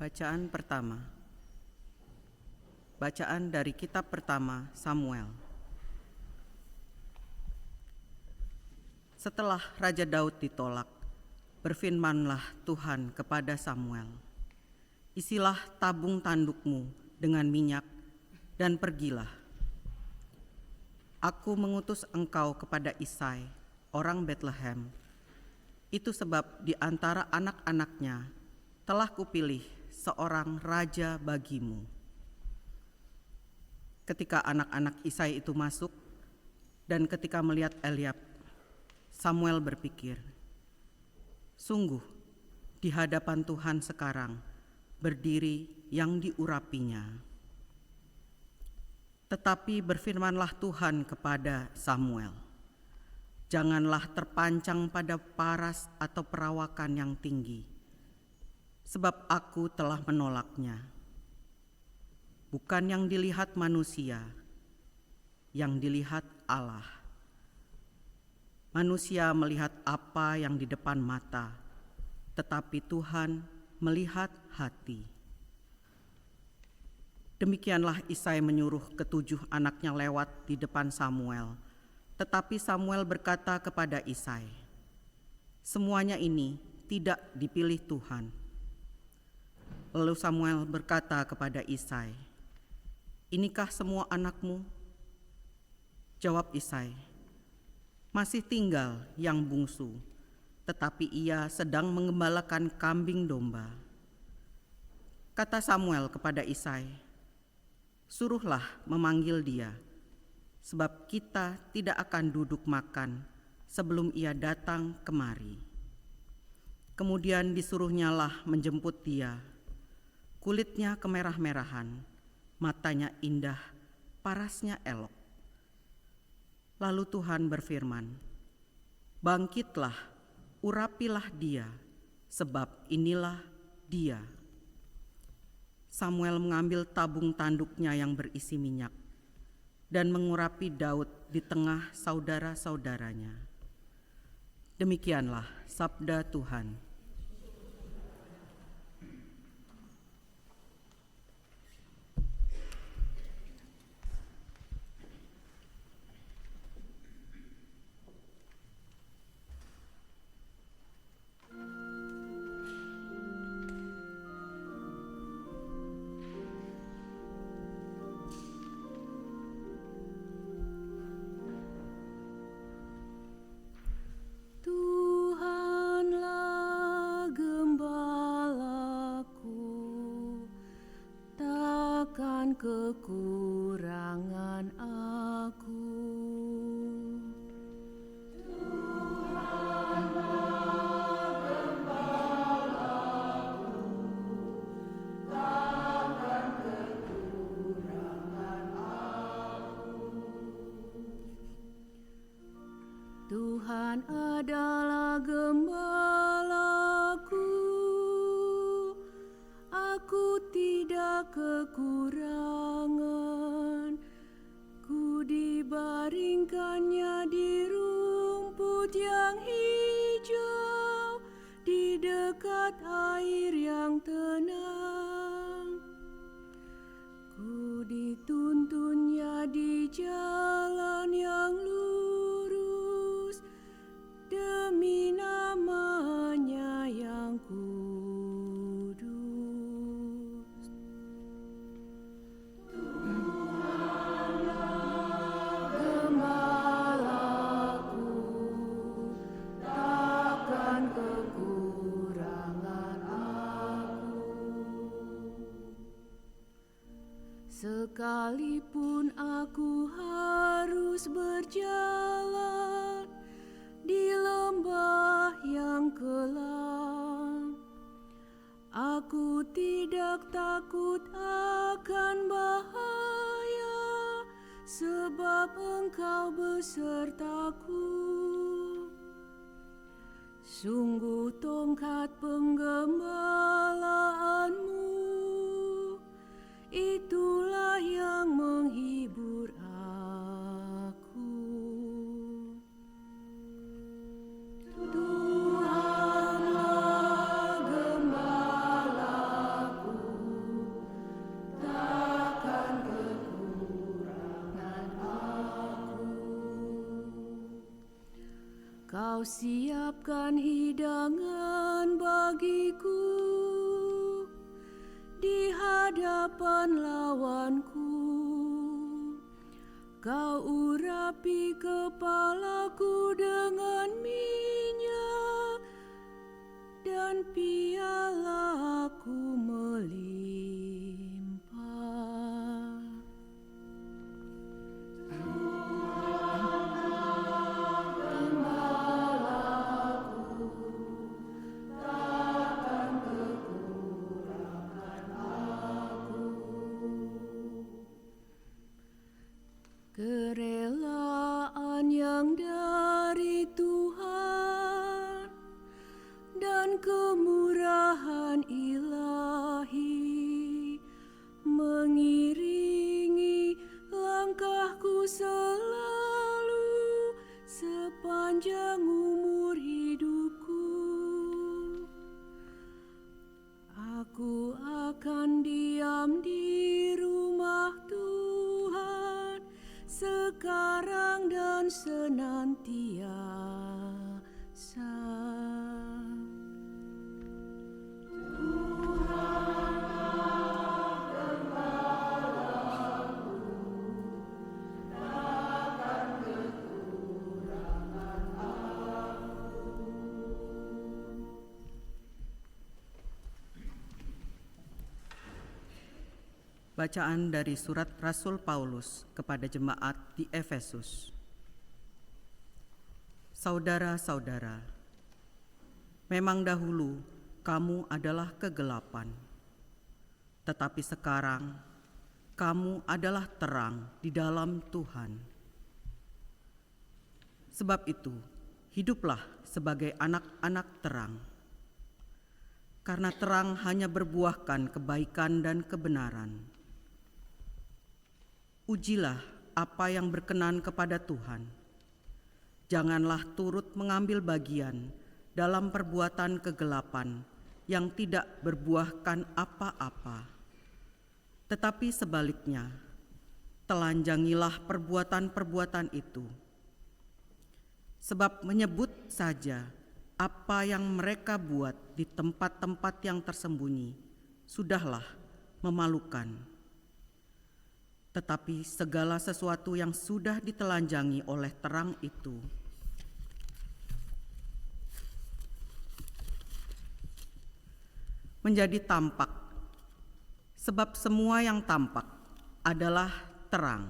Bacaan pertama. Bacaan dari kitab pertama Samuel. Setelah Raja Daud ditolak, berfirmanlah Tuhan kepada Samuel, "Isilah tabung tandukmu dengan minyak dan pergilah. Aku mengutus engkau kepada Isai, orang Betlehem. Itu sebab di antara anak-anaknya telah kupilih seorang raja bagimu." Ketika anak-anak Isai itu masuk, dan ketika melihat Eliab, Samuel berpikir, "Sungguh, di hadapan Tuhan sekarang berdiri yang diurapinya." Tetapi berfirmanlah Tuhan kepada Samuel, "Janganlah terpancang pada paras atau perawakan yang tinggi, sebab aku telah menolaknya. Bukan yang dilihat manusia, yang dilihat Allah. Manusia melihat apa yang di depan mata, tetapi Tuhan melihat hati." Demikianlah Isai menyuruh ketujuh anaknya lewat di depan Samuel. Tetapi Samuel berkata kepada Isai, "Semuanya ini tidak dipilih Tuhan." Lalu Samuel berkata kepada Isai, "Inikah semua anakmu?" Jawab Isai, "Masih tinggal yang bungsu, tetapi ia sedang mengembalakan kambing domba." Kata Samuel kepada Isai, "Suruhlah memanggil dia, sebab kita tidak akan duduk makan sebelum ia datang kemari." Kemudian disuruhnyalah menjemput dia. Kulitnya kemerah-merahan, matanya indah, parasnya elok. Lalu Tuhan berfirman, "Bangkitlah, urapilah dia, sebab inilah dia." Samuel mengambil tabung tanduknya yang berisi minyak dan mengurapi Daud di tengah saudara-saudaranya. Demikianlah sabda Tuhan. Tuhanlah gembalaku, takkan kekurangan aku. Tuhan adalah gembalaku, aku tidak kekurangan. Ku dibaringkannya di rumput yang hijau, di dekat air yang tenang. Ku dituntunnya di jalan yang lurus, demi namanya yang kudus. Tuhanlah gembalaku, takkan kekurangan aku. Sekalipun aku harus berjalan di lembah yang kelam, aku tidak takut akan bahaya, sebab Engkau besertaku. Sungguh tongkat penggembalaanmu, itulah yang menghibur aku. Tuhanlah gembalaku, Kau siapkan hidangan bagiku di hadapan lawanku. Kau urapi kepalaku dengan minyak, dan piala aku melimpah. Kerelaan yang dari Tuhan dan kemurahan ilahi mengiringi langkahku selalu sepanjang umur hidupku. Aku akan diam di rumah Tuhan sekarang dan senantiasa. Bacaan dari surat Rasul Paulus kepada jemaat di Efesus. Saudara-saudara, memang dahulu kamu adalah kegelapan, tetapi sekarang kamu adalah terang di dalam Tuhan. Sebab itu, hiduplah sebagai anak-anak terang, karena terang hanya berbuahkan kebaikan dan kebenaran. Ujilah apa yang berkenan kepada Tuhan. Janganlah turut mengambil bagian dalam perbuatan kegelapan yang tidak berbuahkan apa-apa. Tetapi sebaliknya, telanjangilah perbuatan-perbuatan itu. Sebab menyebut saja apa yang mereka buat di tempat-tempat yang tersembunyi, sudahlah memalukan. Tetapi segala sesuatu yang sudah ditelanjangi oleh terang itu menjadi tampak, sebab semua yang tampak adalah terang.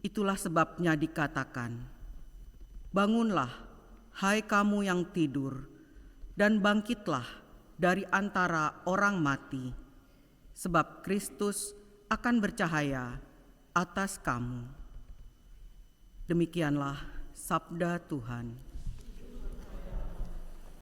Itulah sebabnya dikatakan, bangunlah, hai kamu yang tidur, dan bangkitlah dari antara orang mati, sebab Kristus akan bercahaya atas kamu. Demikianlah sabda Tuhan.